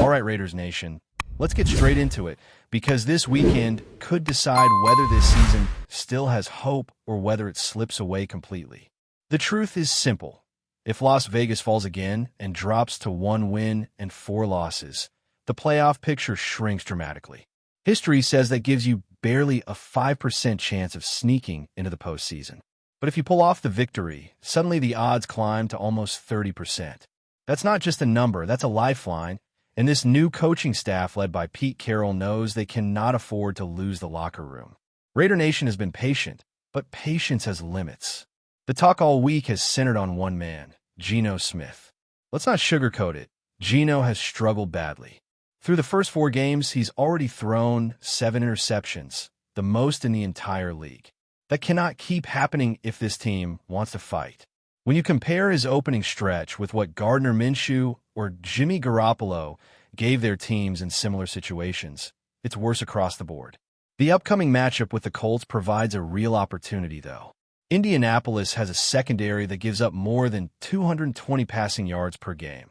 All right, Raiders Nation, let's get straight into it, because this weekend could decide whether this season still has hope or whether it slips away completely. The truth is simple. If Las Vegas falls again and drops to 1 win and 4 losses, the playoff picture shrinks dramatically. History says that gives you barely a 5% chance of sneaking into the postseason. But if you pull off the victory, suddenly the odds climb to almost 30%. That's not just a number, that's a lifeline, and this new coaching staff led by Pete Carroll knows they cannot afford to lose the locker room. Raider Nation has been patient, but patience has limits. The talk all week has centered on one man, Gino Smith. Let's not sugarcoat it. Gino has struggled badly. Through the first 4 games, he's already thrown 7 interceptions, the most in the entire league. That cannot keep happening if this team wants to fight. When you compare his opening stretch with what Gardner Minshew or Jimmy Garoppolo gave their teams in similar situations, it's worse across the board. The upcoming matchup with the Colts provides a real opportunity, though. Indianapolis has a secondary that gives up more than 220 passing yards per game,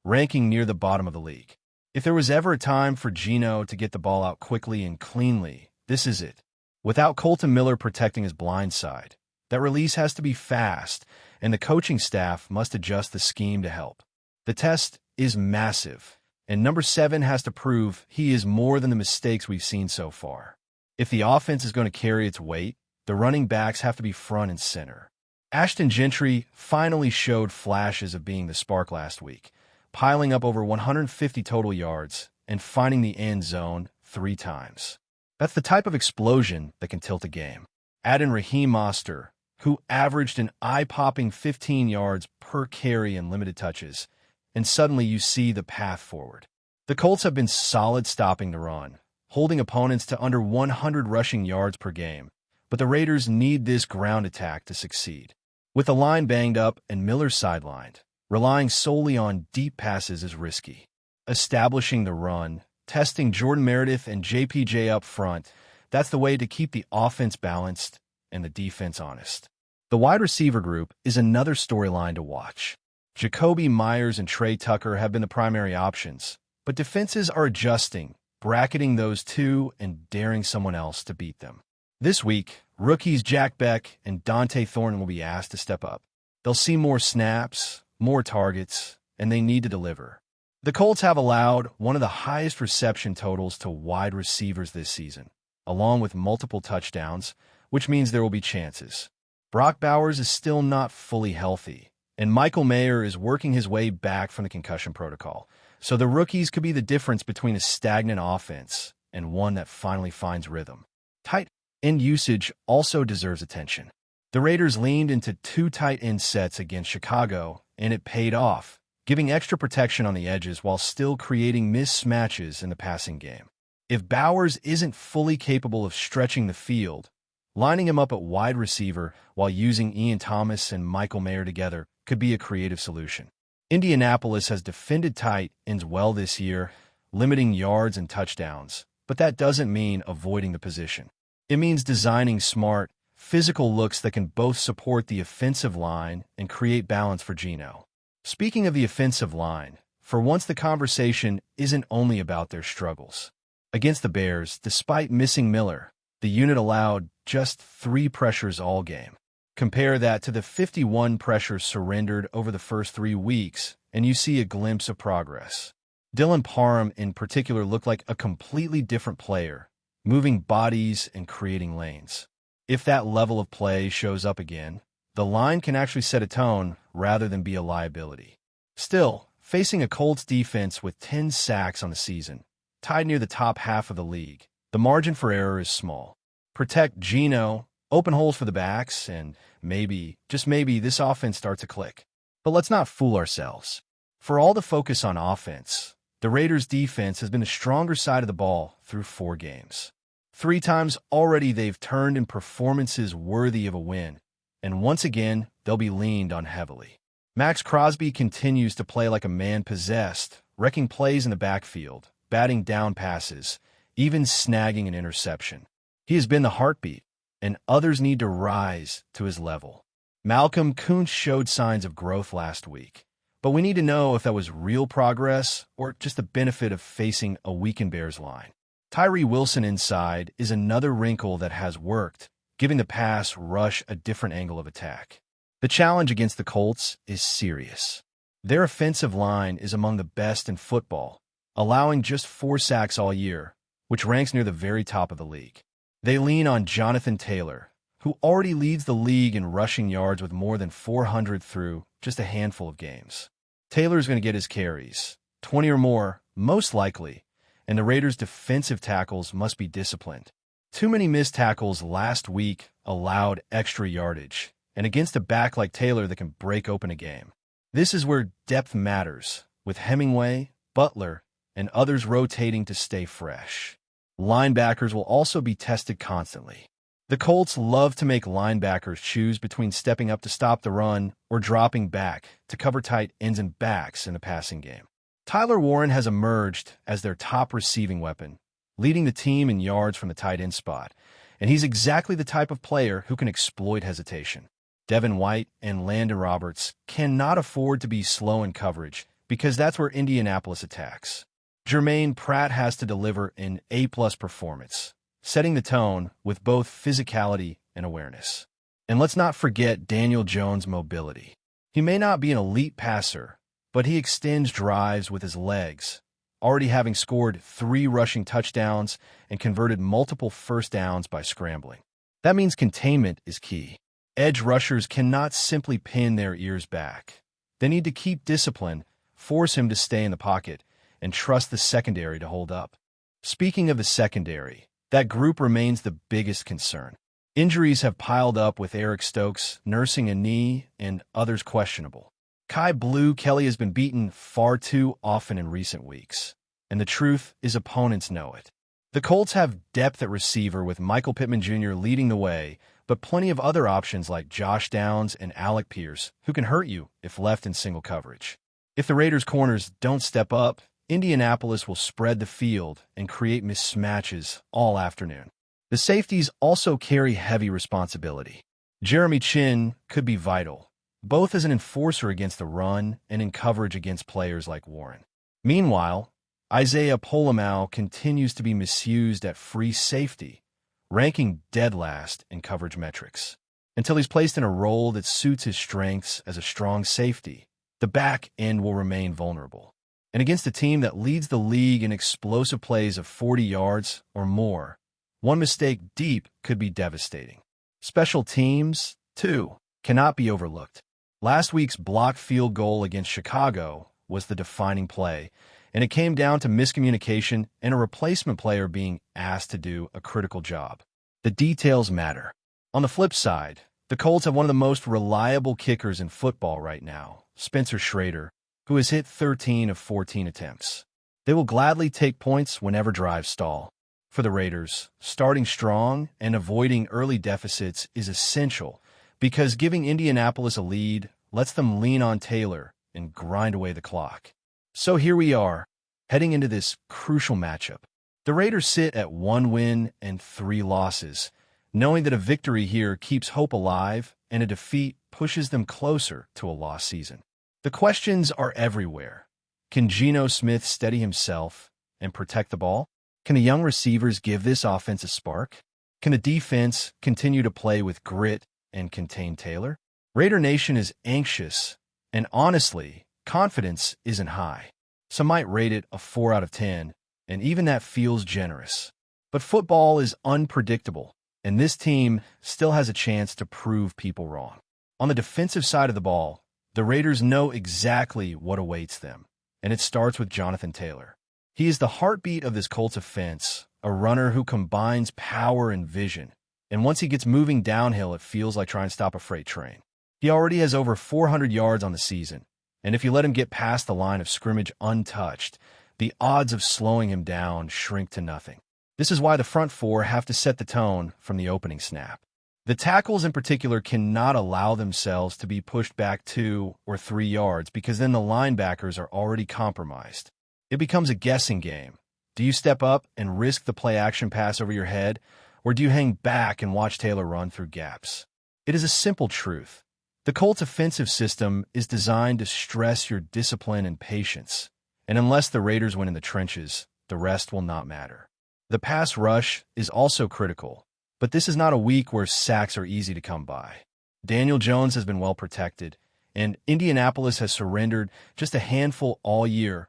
ranking near the bottom of the league. If there was ever a time for Gino to get the ball out quickly and cleanly, this is it. Without Colton Miller protecting his blind side, that release has to be fast, and the coaching staff must adjust the scheme to help. The test is massive, and number 7 has to prove he is more than the mistakes we've seen so far. If the offense is going to carry its weight, the running backs have to be front and center. Ashton Gentry finally showed flashes of being the spark last week, piling up over 150 total yards and finding the end zone 3 times. That's the type of explosion that can tilt a game. Add in Raheem Mostert, who averaged an eye-popping 15 yards per carry in limited touches, and suddenly you see the path forward. The Colts have been solid stopping the run, holding opponents to under 100 rushing yards per game, but the Raiders need this ground attack to succeed. With the line banged up and Miller sidelined, relying solely on deep passes is risky. Establishing the run, testing Jordan Meredith and JPJ up front, that's the way to keep the offense balanced and the defense honest. The wide receiver group is another storyline to watch. Jacoby Myers and Trey Tucker have been the primary options, but defenses are adjusting, bracketing those two and daring someone else to beat them. This week, rookies Jack Beck and Dante Thornton will be asked to step up. They'll see more snaps, more targets, and they need to deliver. The Colts have allowed one of the highest reception totals to wide receivers this season, along with multiple touchdowns, which means there will be chances. Brock Bowers is still not fully healthy, and Michael Mayer is working his way back from the concussion protocol, so the rookies could be the difference between a stagnant offense and one that finally finds rhythm. Tight end usage also deserves attention. The Raiders leaned into 2 tight end sets against Chicago, and it paid off, giving extra protection on the edges while still creating mismatches in the passing game. If Bowers isn't fully capable of stretching the field, lining him up at wide receiver while using Ian Thomas and Michael Mayer together could be a creative solution. Indianapolis has defended tight ends well this year, limiting yards and touchdowns, but that doesn't mean avoiding the position. It means designing smart, physical looks that can both support the offensive line and create balance for Gino. Speaking of the offensive line, for once the conversation isn't only about their struggles. Against the Bears, despite missing Miller, the unit allowed just 3 pressures all game. Compare that to the 51 pressures surrendered over the first 3 weeks, and you see a glimpse of progress. Dylan Parham in particular looked like a completely different player, moving bodies and creating lanes. If that level of play shows up again, the line can actually set a tone rather than be a liability. Still, facing a Colts defense with 10 sacks on the season, tied near the top half of the league, the margin for error is small. Protect Gino, open holes for the backs, and maybe, just maybe, this offense starts to click. But let's not fool ourselves. For all the focus on offense, the Raiders' defense has been the stronger side of the ball through 4 games. 3 times already they've turned in performances worthy of a win, and once again, they'll be leaned on heavily. Max Crosby continues to play like a man possessed, wrecking plays in the backfield, batting down passes, even snagging an interception. He has been the heartbeat, and others need to rise to his level. Malcolm Kuntz showed signs of growth last week, But we need to know if that was real progress or just the benefit of facing a weakened Bears line. Tyree Wilson inside is another wrinkle that has worked, giving the pass rush a different angle of attack. The challenge against the Colts is serious. Their offensive line is among the best in football, allowing just 4 sacks all year, which ranks near the very top of the league. They lean on Jonathan Taylor, who already leads the league in rushing yards with more than 400 through just a handful of games. Taylor's going to get his carries, 20 or more, most likely, and the Raiders' defensive tackles must be disciplined. Too many missed tackles last week allowed extra yardage, and against a back like Taylor that can break open a game. This is where depth matters, with Hemingway, Butler, and others rotating to stay fresh. Linebackers will also be tested constantly. The Colts love to make linebackers choose between stepping up to stop the run or dropping back to cover tight ends and backs in the passing game. Tyler Warren has emerged as their top receiving weapon, leading the team in yards from the tight end spot, and he's exactly the type of player who can exploit hesitation. Devin White and Landon Roberts cannot afford to be slow in coverage because that's where Indianapolis attacks. Jermaine Pratt has to deliver an A-plus performance, setting the tone with both physicality and awareness. And let's not forget Daniel Jones' mobility. He may not be an elite passer, but he extends drives with his legs, already having scored 3 rushing touchdowns and converted multiple first downs by scrambling. That means containment is key. Edge rushers cannot simply pin their ears back. They need to keep discipline, force him to stay in the pocket, and trust the secondary to hold up. Speaking of the secondary, that group remains the biggest concern. Injuries have piled up with Eric Stokes nursing a knee and others questionable. Kai Blue Kelly has been beaten far too often in recent weeks, and the truth is opponents know it. The Colts have depth at receiver with Michael Pittman Jr. leading the way, but plenty of other options like Josh Downs and Alec Pierce who can hurt you if left in single coverage. If the Raiders' corners don't step up, Indianapolis will spread the field and create mismatches all afternoon. The safeties also carry heavy responsibility. Jeremy Chin could be vital, both as an enforcer against the run and in coverage against players like Warren. Meanwhile, Isaiah Polamau continues to be misused at free safety, ranking dead last in coverage metrics. Until he's placed in a role that suits his strengths as a strong safety, the back end will remain vulnerable. And against a team that leads the league in explosive plays of 40 yards or more, one mistake deep could be devastating. Special teams, too, cannot be overlooked. Last week's blocked field goal against Chicago was the defining play, and it came down to miscommunication and a replacement player being asked to do a critical job. The details matter. On the flip side, the Colts have one of the most reliable kickers in football right now, Spencer Schrader, who has hit 13 of 14 attempts. They will gladly take points whenever drives stall. For the Raiders, starting strong and avoiding early deficits is essential because giving Indianapolis a lead lets them lean on Taylor and grind away the clock. So here we are, heading into this crucial matchup. The Raiders sit at 1 win and 3 losses, knowing that a victory here keeps hope alive and a defeat pushes them closer to a lost season. The questions are everywhere. Can Gino Smith steady himself and protect the ball? Can the young receivers give this offense a spark? Can the defense continue to play with grit and contain Taylor? Raider Nation is anxious, and honestly, confidence isn't high. Some might rate it a 4 out of 10, and even that feels generous. But football is unpredictable, and this team still has a chance to prove people wrong. On the defensive side of the ball, the Raiders know exactly what awaits them, and it starts with Jonathan Taylor. He is the heartbeat of this Colts offense, a runner who combines power and vision, and once he gets moving downhill, it feels like trying to stop a freight train. He already has over 400 yards on the season, and if you let him get past the line of scrimmage untouched, the odds of slowing him down shrink to nothing. This is why the front four have to set the tone from the opening snap. The tackles in particular cannot allow themselves to be pushed back 2 or 3 yards because then the linebackers are already compromised. It becomes a guessing game. Do you step up and risk the play-action pass over your head, or do you hang back and watch Taylor run through gaps? It is a simple truth. The Colts' offensive system is designed to stress your discipline and patience, and unless the Raiders win in the trenches, the rest will not matter. The pass rush is also critical, but this is not a week where sacks are easy to come by. Daniel Jones has been well protected, and Indianapolis has surrendered just a handful all year,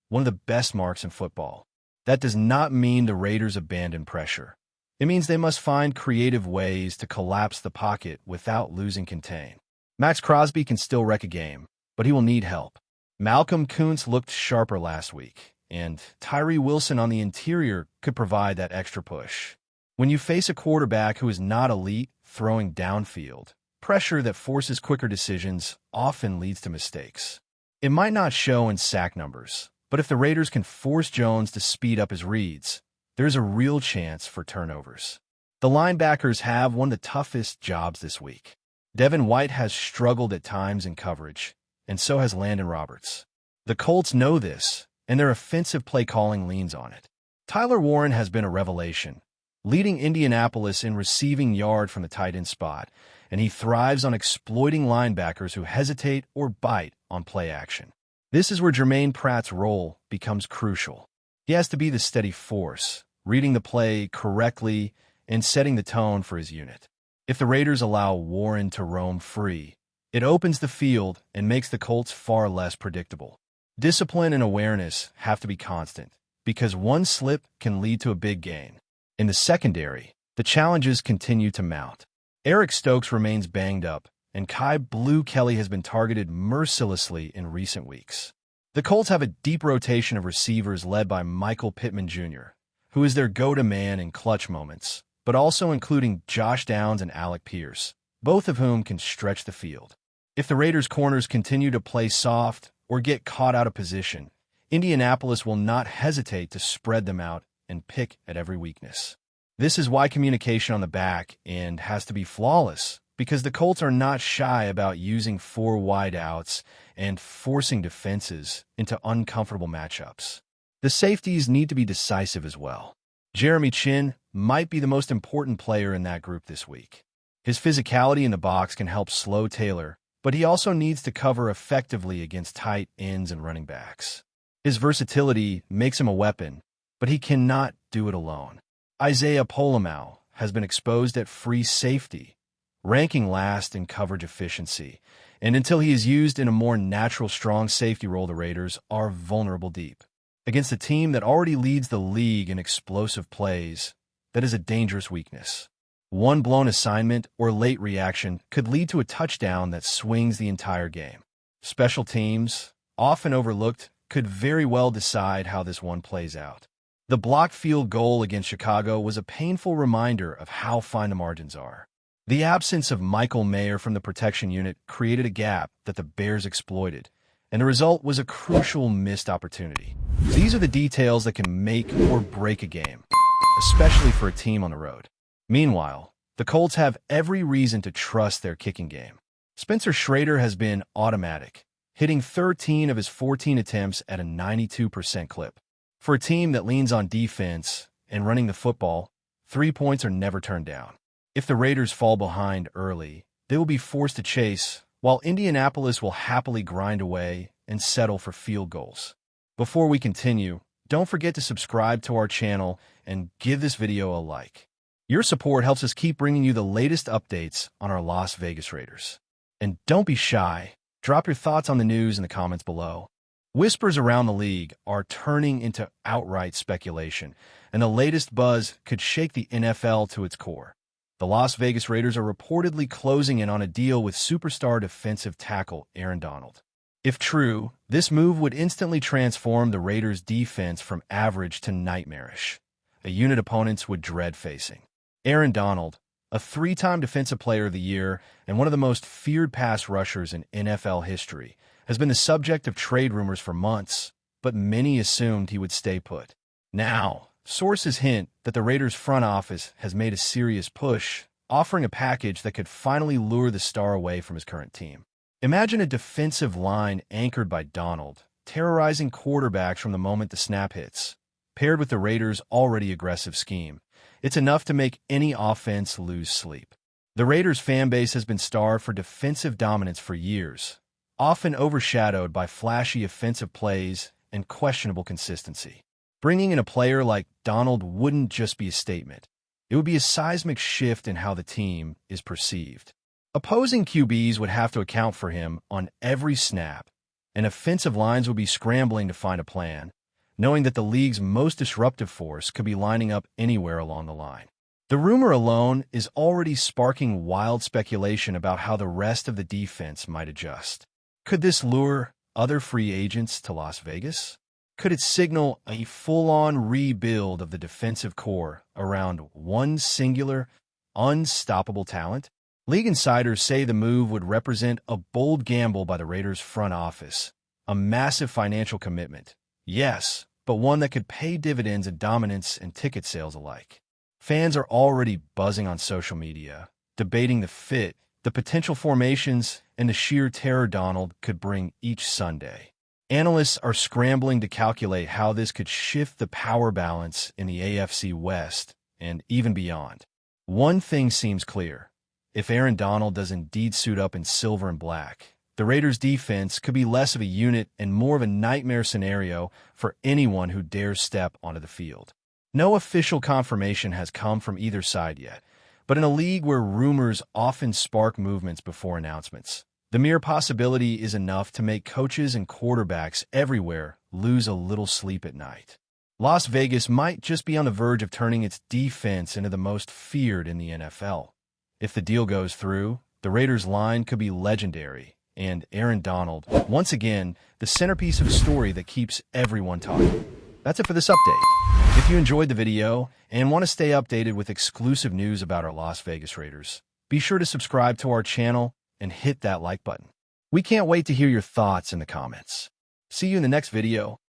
one of the best marks in football. That does not mean the Raiders abandon pressure. It means they must find creative ways to collapse the pocket without losing contain. Max Crosby can still wreck a game, but he will need help. Malcolm Kuntz looked sharper last week, and Tyree Wilson on the interior could provide that extra push. When you face a quarterback who is not elite throwing downfield, pressure that forces quicker decisions often leads to mistakes. It might not show in sack numbers, but if the Raiders can force Jones to speed up his reads, there's a real chance for turnovers. The linebackers have one of the toughest jobs this week. Devin White has struggled at times in coverage, and so has Landon Roberts. The Colts know this, and their offensive play calling leans on it. Tyler Warren has been a revelation, leading Indianapolis in receiving yard from the tight end spot, and he thrives on exploiting linebackers who hesitate or bite on play action. This is where Jermaine Pratt's role becomes crucial. He has to be the steady force, reading the play correctly and setting the tone for his unit. If the Raiders allow Warren to roam free, it opens the field and makes the Colts far less predictable. Discipline and awareness have to be constant, because one slip can lead to a big gain. In the secondary, the challenges continue to mount. Eric Stokes remains banged up, and Kai Blue Kelly has been targeted mercilessly in recent weeks. The Colts have a deep rotation of receivers led by Michael Pittman Jr., who is their go-to man in clutch moments, but also including Josh Downs and Alec Pierce, both of whom can stretch the field. If the Raiders' corners continue to play soft or get caught out of position, Indianapolis will not hesitate to spread them out and pick at every weakness. This is why communication on the back end has to be flawless, because the Colts are not shy about using 4 wideouts and forcing defenses into uncomfortable matchups. The safeties need to be decisive as well. Jeremy Chin might be the most important player in that group this week. His physicality in the box can help slow Taylor, but he also needs to cover effectively against tight ends and running backs. His versatility makes him a weapon, but he cannot do it alone. Isaiah Polamau has been exposed at free safety, ranking last in coverage efficiency, and until he is used in a more natural strong safety role, the Raiders are vulnerable deep. Against a team that already leads the league in explosive plays, that is a dangerous weakness. One blown assignment or late reaction could lead to a touchdown that swings the entire game. Special teams, often overlooked, could very well decide how this one plays out. The blocked field goal against Chicago was a painful reminder of how fine the margins are. The absence of Michael Mayer from the protection unit created a gap that the Bears exploited, and the result was a crucial missed opportunity. These are the details that can make or break a game, especially for a team on the road. Meanwhile, the Colts have every reason to trust their kicking game. Spencer Schrader has been automatic, hitting 13 of his 14 attempts at a 92% clip. For a team that leans on defense and running the football, 3 points are never turned down. If the Raiders fall behind early, they will be forced to chase, while Indianapolis will happily grind away and settle for field goals. Before we continue, don't forget to subscribe to our channel and give this video a like. Your support helps us keep bringing you the latest updates on our Las Vegas Raiders. And don't be shy. Drop your thoughts on the news in the comments below. Whispers around the league are turning into outright speculation, and the latest buzz could shake the NFL to its core. The Las Vegas Raiders are reportedly closing in on a deal with superstar defensive tackle Aaron Donald. If true, this move would instantly transform the Raiders' defense from average to nightmarish, a unit opponents would dread facing. Aaron Donald, a 3-time Defensive Player of the Year and one of the most feared pass rushers in NFL history, has been the subject of trade rumors for months, but many assumed he would stay put. Now, sources hint that the Raiders' front office has made a serious push, offering a package that could finally lure the star away from his current team. Imagine a defensive line anchored by Donald, terrorizing quarterbacks from the moment the snap hits. Paired with the Raiders' already aggressive scheme, it's enough to make any offense lose sleep. The Raiders fan base has been starved for defensive dominance for years, often overshadowed by flashy offensive plays and questionable consistency. Bringing in a player like Donald wouldn't just be a statement. It would be a seismic shift in how the team is perceived. Opposing QBs would have to account for him on every snap, and offensive lines would be scrambling to find a plan, knowing that the league's most disruptive force could be lining up anywhere along the line. The rumor alone is already sparking wild speculation about how the rest of the defense might adjust. Could this lure other free agents to Las Vegas? Could it signal a full-on rebuild of the defensive core around one singular, unstoppable talent? League insiders say the move would represent a bold gamble by the Raiders' front office, a massive financial commitment. Yes, but one that could pay dividends in dominance and ticket sales alike. Fans are already buzzing on social media, debating the fit, the potential formations, and the sheer terror Donald could bring each Sunday. Analysts are scrambling to calculate how this could shift the power balance in the AFC West and even beyond. One thing seems clear. If Aaron Donald does indeed suit up in silver and black, the Raiders' defense could be less of a unit and more of a nightmare scenario for anyone who dares step onto the field. No official confirmation has come from either side yet, but in a league where rumors often spark movements before announcements, the mere possibility is enough to make coaches and quarterbacks everywhere lose a little sleep at night. Las Vegas might just be on the verge of turning its defense into the most feared in the NFL. If the deal goes through, the Raiders' line could be legendary, and Aaron Donald, once again, the centerpiece of a story that keeps everyone talking. That's it for this update. If you enjoyed the video and want to stay updated with exclusive news about our Las Vegas Raiders, be sure to subscribe to our channel and hit that like button. We can't wait to hear your thoughts in the comments. See you in the next video.